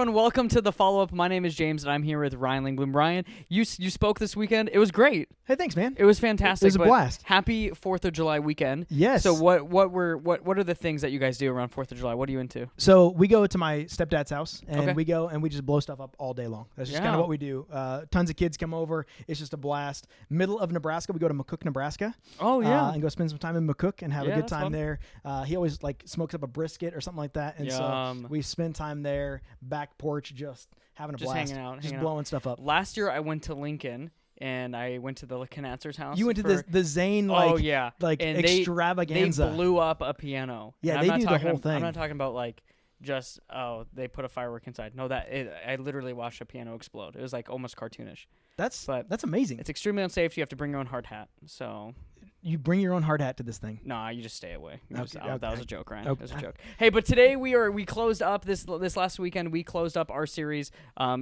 everyone. Welcome to the follow-up. My name is James, and I'm here with Ryan Lingbloom. Ryan, you spoke this weekend. It was great. Hey, thanks, man. It was fantastic. It was a blast. Happy 4th of July weekend. Yes. So what are the things that you guys do around 4th of July? What are you into? So we go to my stepdad's house, and Okay. we go and we just blow stuff up all day long. That's just kind of what we do. Tons of kids come over. It's just a blast. Middle of Nebraska, we go to McCook, Nebraska. Oh, yeah. And go spend some time in McCook and have a good that's time fun. there. He always smokes up a brisket or something like that, and Yum. so we spend time there, back porch, just having a Just blast, hanging out, just blowing stuff up. Last year, I went to Lincoln, and I went to the Knatzer's house. You went to the Zane and extravaganza. They blew up a piano. Yeah, And they do the whole thing. I'm not talking about just they put a firework inside. No, I literally watched a piano explode. It was almost cartoonish. That's But amazing. It's extremely unsafe. You have to bring your own hard hat. So You bring your own hard hat to this thing. nah, you just stay away. Okay. That was a joke, Ryan. Okay. That was a joke. Hey, but today we closed up this last weekend. We closed up our series,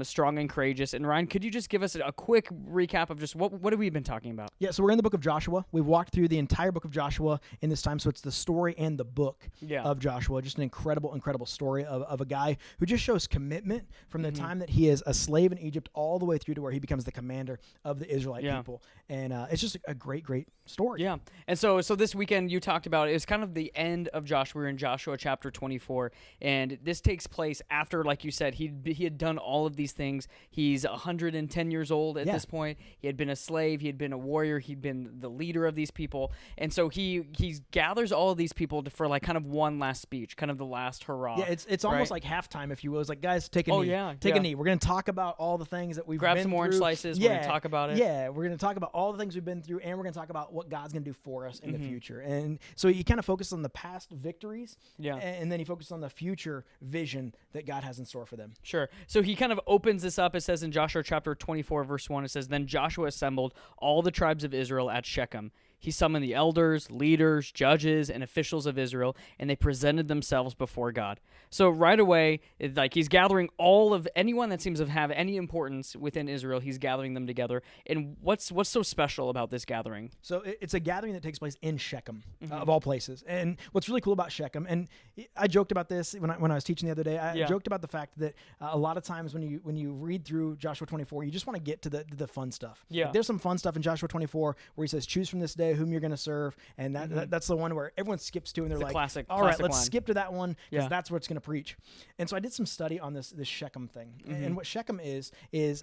Strong and Courageous. And Ryan, could you just give us a quick recap of just what have we been talking about? Yeah, so we're in the book of Joshua. We've walked through the entire book of Joshua in this time, so it's the story and the book of Joshua. Just an incredible, incredible story of a guy who just shows commitment from the time that he is a slave in Egypt all the way through to where he becomes the commander of the Israelite people. And it's just a great, great story. Yeah. And so this weekend you talked about it was kind of the end of Joshua. We're in Joshua chapter 24, and this takes place after, like you said, he had done all of these things. He's 110 years old at this point. He had been a slave. He had been a warrior. He'd been the leader of these people. And so he gathers all of these people for kind of one last speech, kind of the last hurrah. Yeah, it's almost like halftime, if you will. It's like, guys, take a knee. Take a knee. We're going to talk about all the things that we've Grab been some through. orange slices. We're going to talk about it. Yeah, we're going to talk about all the things we've been through, and we're going to talk about what God's going to do for us in the future. And so you kind of focus on the past victories, and then you focus on the future vision that God has in store for them. Sure. So he kind of opens this up. It says in Joshua chapter 24, verse 1, it says, "Then Joshua assembled all the tribes of Israel at Shechem. He summoned the elders, leaders, judges, and officials of Israel, and they presented themselves before God." So right away, he's gathering all of anyone that seems to have any importance within Israel. He's gathering them together. And what's so special about this gathering? So it's a gathering that takes place in Shechem, of all places. And what's really cool about Shechem, and I joked about this when I was teaching the other day. I joked about the fact that a lot of times when you read through Joshua 24, you just want to get to the fun stuff. Yeah. There's some fun stuff in Joshua 24 where he says, "Choose from this day whom you're going to serve," and that's the one where everyone skips to, and they're classic, "All right, let's line. skip to that one because that's what's going to preach." And so I did some study on this Shechem thing, and what Shechem is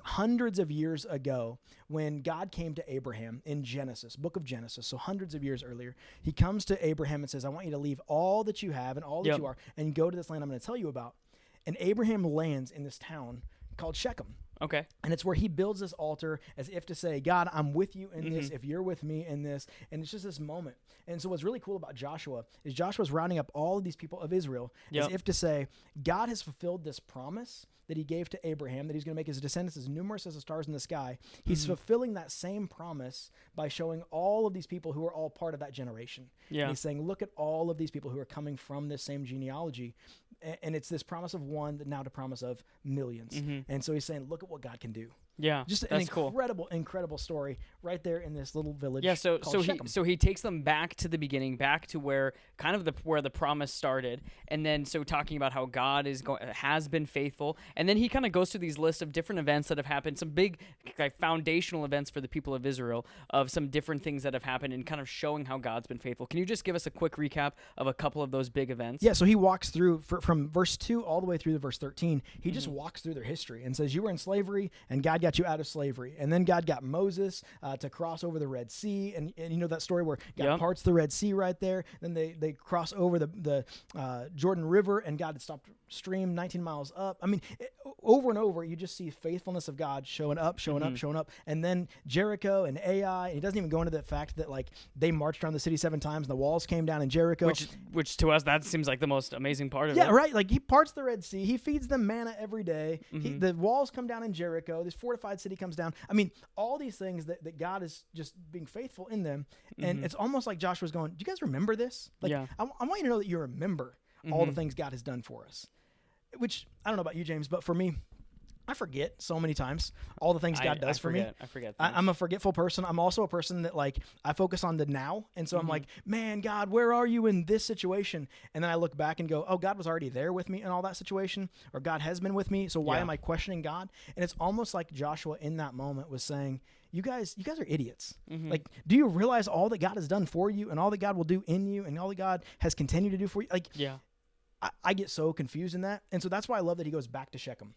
hundreds of years ago when God came to Abraham in Genesis, book of Genesis, so hundreds of years earlier, he comes to Abraham and says, "I want you to leave all that you have and all that you are and go to this land I'm going to tell you about." And Abraham lands in this town called Shechem. Okay. And it's where he builds this altar as if to say, "God, I'm with you in this if you're with me in this." And it's just this moment. And so what's really cool about Joshua is Joshua's rounding up all of these people of Israel as if to say, God has fulfilled this promise that he gave to Abraham, that he's going to make his descendants as numerous as the stars in the sky. He's fulfilling that same promise by showing all of these people who are all part of that generation. Yeah. And he's saying, look at all of these people who are coming from this same genealogy. And it's this promise of one that now to promise of millions. And so he's saying, look at what God can do. Yeah, just an incredible, incredible story right there in this little village. Yeah, so Shechem. he takes them back to the beginning, back to where where the promise started, and then talking about how God has been faithful, and then he kind of goes through these lists of different events that have happened, some big foundational events for the people of Israel, of some different things that have happened, and kind of showing how God's been faithful. Can you just give us a quick recap of a couple of those big events? Yeah, so he walks through from verse 2 all the way through to verse 13. He just walks through their history and says, you were in slavery, and God got you out of slavery. And then God got Moses to cross over the Red Sea. And you know that story where God parts the Red Sea right there. Then they cross over the Jordan River, and God had stopped stream 19 miles up. I mean, over and over, you just see faithfulness of God showing up. And then Jericho and Ai, and he doesn't even go into the fact that they marched around the city 7 times and the walls came down in Jericho. Which to us, that seems like the most amazing part of it. Yeah, right. He parts the Red Sea. He feeds them manna every day. The walls come down in Jericho. This fortified city comes down. I mean, all these things that God is just being faithful in them. And it's almost like Joshua's going, do you guys remember this? I want you to know that you remember all the things God has done for us. Which, I don't know about you, James, but for me, I forget so many times all the things God does for me. I forget. I'm a forgetful person. I'm also a person that like I focus on the now, and so I'm like, man, God, where are you in this situation? And then I look back and go, oh, God was already there with me in all that situation, or God has been with me. So why am I questioning God? And it's almost like Joshua in that moment was saying, you guys are idiots. Like, do you realize all that God has done for you, and all that God will do in you, and all that God has continued to do for you? Like, I get so confused in that, and so that's why I love that he goes back to Shechem.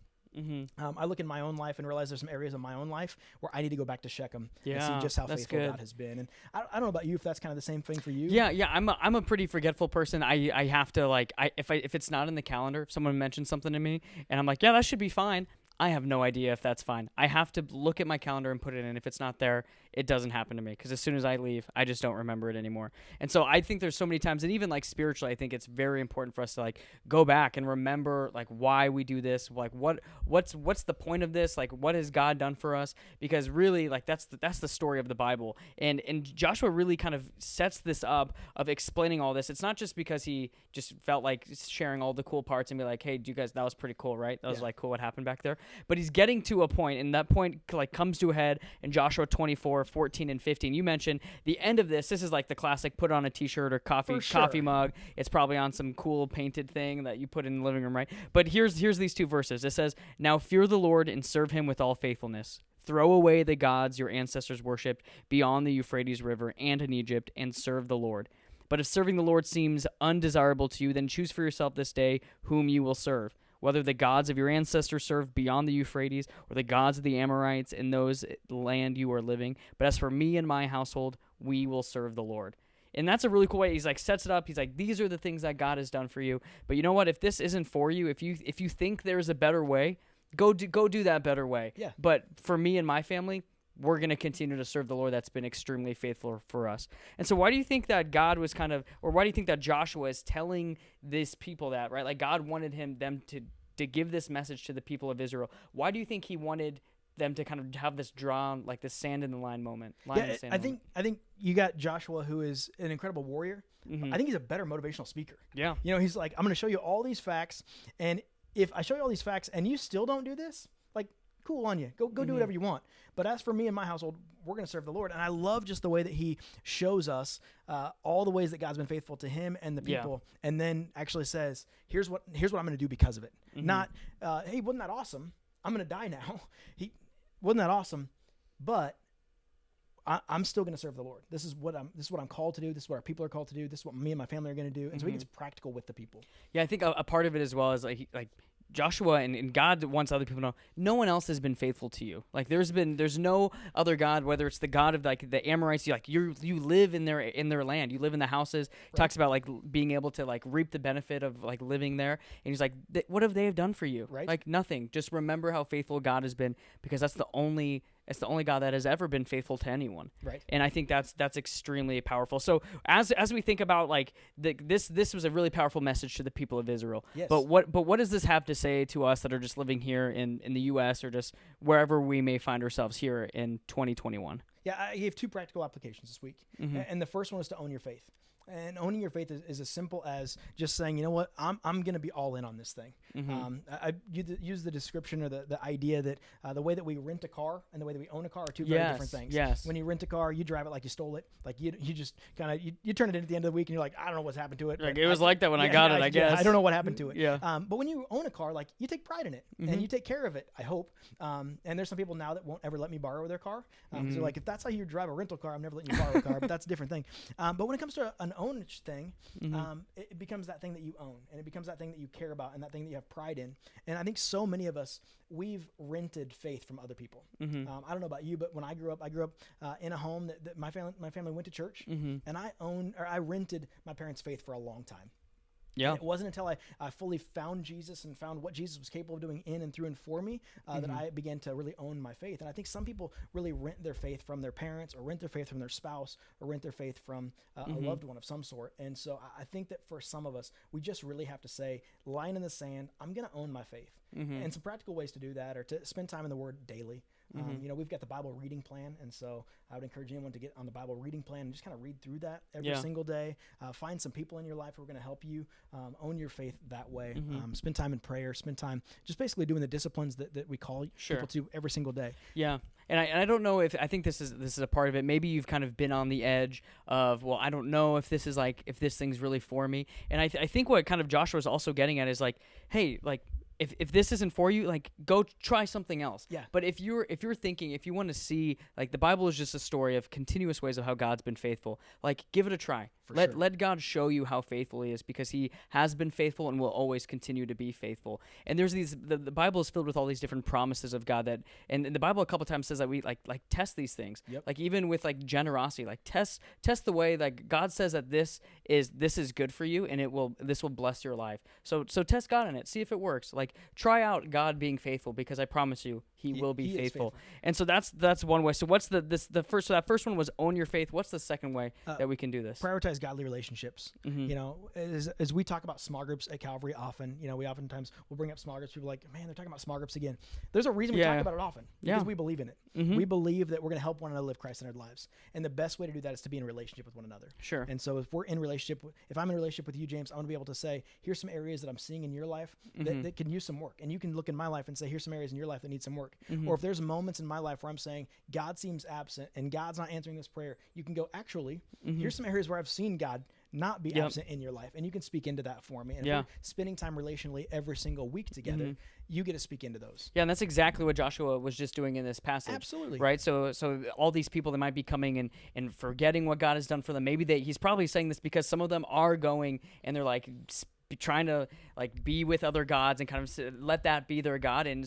I look in my own life and realize there's some areas of my own life where I need to go back to Shechem and see just how faithful God has been. And I don't know about you, if that's kind of the same thing for you. Yeah. I'm a pretty forgetful person. I have to like if it's not in the calendar, if someone mentions something to me and I'm like, yeah, that should be fine, I have no idea if that's fine. I have to look at my calendar and put it in. If it's not there, it doesn't happen to me, because as soon as I leave, I just don't remember it anymore. And so I think there's so many times, and even like spiritually, I think it's very important for us to like go back and remember like why we do this, like what's the point of this, like what has God done for us? Because really, like that's the story of the Bible. And Joshua really kind of sets this up of explaining all this. It's not just because he just felt like sharing all the cool parts and be like, hey, you guys, that was pretty cool, right? That was like cool what happened back there. But he's getting to a point, and that point like comes to a head in Joshua 24:14 and 15. You mentioned the end of this. This is like the classic put on a t-shirt or coffee mug. It's probably on some cool painted thing that you put in the living room, right? But here's these two verses. It says, "Now fear the Lord and serve him with all faithfulness. Throw away the gods your ancestors worshipped beyond the Euphrates River and in Egypt, and serve the Lord. But if serving the Lord seems undesirable to you, then choose for yourself this day whom you will serve, whether the gods of your ancestors served beyond the Euphrates, or the gods of the Amorites in those land you are living. But as for me and my household, we will serve the Lord." And that's a really cool way. He's like sets it up. He's like, these are the things that God has done for you. But you know what? If this isn't for you, if you think there's a better way, go do that better way. Yeah. But for me and my family, we're going to continue to serve the Lord that's been extremely faithful for us. And so why do you think that God was or why do you think that Joshua is telling these people that, right? Like God wanted them to give this message to the people of Israel. Why do you think he wanted them to kind of have this drawn, like this sand in the line moment? I think you got Joshua, who is an incredible warrior. I think he's a better motivational speaker. Yeah. You know, he's like, I'm going to show you all these facts, and if I show you all these facts and you still don't do this, like, cool on you. Go do whatever you want. But as for me and my household, we're going to serve the Lord. And I love just the way that he shows us all the ways that God's been faithful to him and the people, and then actually says, here's what I'm going to do because of it. Not, hey, wasn't that awesome? I'm going to die now. Wasn't that awesome? But I'm still going to serve the Lord. This is what I'm called to do. This is what our people are called to do. This is what me and my family are going to do. And so he gets practical with the people. Yeah, I think a part of it as well is like Joshua and God wants other people to know no one else has been faithful to you. Like there's no other God, whether it's the God of like the Amorites, you live in their land, you live in the houses. Right. Talks about like being able to like reap the benefit of like living there. And he's like, what have they done for you? Right. Like nothing. Just remember how faithful God has been, because that's the only God that has ever been faithful to anyone. Right. And I think that's extremely powerful. So as we think about like this was a really powerful message to the people of Israel. Yes. But what does this have to say to us that are just living here in the U.S. or just wherever we may find ourselves here in 2021? Yeah, I gave 2 practical applications this week. And the first one is to own your faith. And owning your faith is as simple as just saying, you know what, I'm going to be all in on this thing. I use the description or the idea that the way that we rent a car and the way that we own a car are 2 very different things. Yes. When you rent a car, you drive it like you stole it. Like you just kind of you turn it in at the end of the week and you're like, I don't know what's happened to it. Like it was like that when I got it, I guess. I don't know what happened to it. Yeah. But when you own a car, like you take pride in it and you take care of it, I hope. And there's some people now that won't ever let me borrow their car. So they're like, if that's how you drive a rental car, I'm never letting you borrow a car. But that's a different thing. But when it comes to an ownage thing, it becomes that thing that you own, and it becomes that thing that you care about, and that thing that you have pride in. And I think so many of us, we've rented faith from other people. I don't know about you, but when I grew up in a home that my family went to church, and I rented my parents' faith for a long time. Yeah. And it wasn't until I fully found Jesus and found what Jesus was capable of doing in and through and for me that I began to really own my faith. And I think some people really rent their faith from their parents, or rent their faith from their spouse, or rent their faith from a loved one of some sort. And so I think that for some of us, we just really have to say, line in the sand, I'm going to own my faith. And some practical ways to do that are to spend time in the Word daily. We've got the Bible reading plan, and so I would encourage anyone to get on the Bible reading plan and just kind of read through that every single day. Find some people in your life who are going to help you own your faith that way. Spend time in prayer. Spend time just basically doing the disciplines that we call people to every single day. Yeah. And I don't know if I think this is a part of it. Maybe you've kind of been on the edge of, well, I don't know if this is if this thing's really for me. And I think what kind of Joshua is also getting at is hey, if this isn't for you, go try something else. Yeah. But if you're thinking, if you want to see, the Bible is just a story of continuous ways of how God's been faithful, give it a try. Let God show you how faithful he is, because he has been faithful and will always continue to be faithful. And there's the Bible is filled with all these different promises of God and the Bible a couple times says that we test these things. Yep. Even with generosity, test the way God says that this is good for you and this will bless your life. So test God in it, see if it works. Try out God being faithful, because I promise you he will be faithful. And so that's one way. So what's the first? So that first one was own your faith. What's the second way that we can do this? Prioritize godly relationships. As we talk about small groups at Calvary often, we oftentimes will bring up small groups. People are like, man, they're talking about small groups again. There's a reason we talk about it often, because we believe in it. We believe that we're going to help one another live Christ-centered lives, and the best way to do that is to be in a relationship with one another. Sure. And so if I'm in a relationship with you, James, I want to be able to say, here's some areas that I'm seeing in your life that can use some work, and you can look in my life and say, here's some areas in your life that need some work. Or if there's moments in my life where I'm saying God seems absent and God's not answering this prayer, you can go, actually, here's some areas where I've seen God not be absent in your life, and you can speak into that for me. And if we're spending time relationally every single week together, you get to speak into those. Yeah, and that's exactly what Joshua was just doing in this passage. Absolutely. Right? So all these people that might be coming and forgetting what God has done for them, maybe he's probably saying this because some of them are going and they're trying to be with other gods and kind of let that be their God. And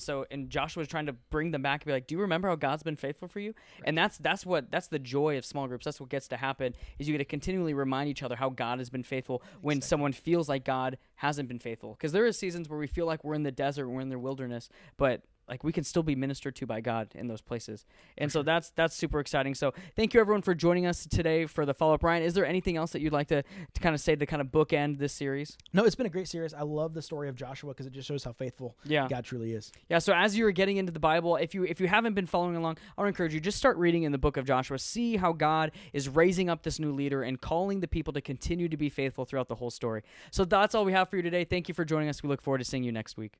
Joshua's trying to bring them back and be like, do you remember how God's been faithful for you? Right. And that's the joy of small groups. That's what gets to happen, is you get to continually remind each other how God has been faithful when someone feels like God hasn't been faithful. Because there are seasons where we feel like we're in the desert, we're in the wilderness, but we can still be ministered to by God in those places. And so that's super exciting. So thank you everyone for joining us today for the follow-up. Ryan, is there anything else that you'd like to kind of say to kind of bookend this series? No, it's been a great series. I love the story of Joshua because it just shows how faithful God truly is. Yeah, so as you're getting into the Bible, if you haven't been following along, I want to encourage you, just start reading in the book of Joshua. See how God is raising up this new leader and calling the people to continue to be faithful throughout the whole story. So that's all we have for you today. Thank you for joining us. We look forward to seeing you next week.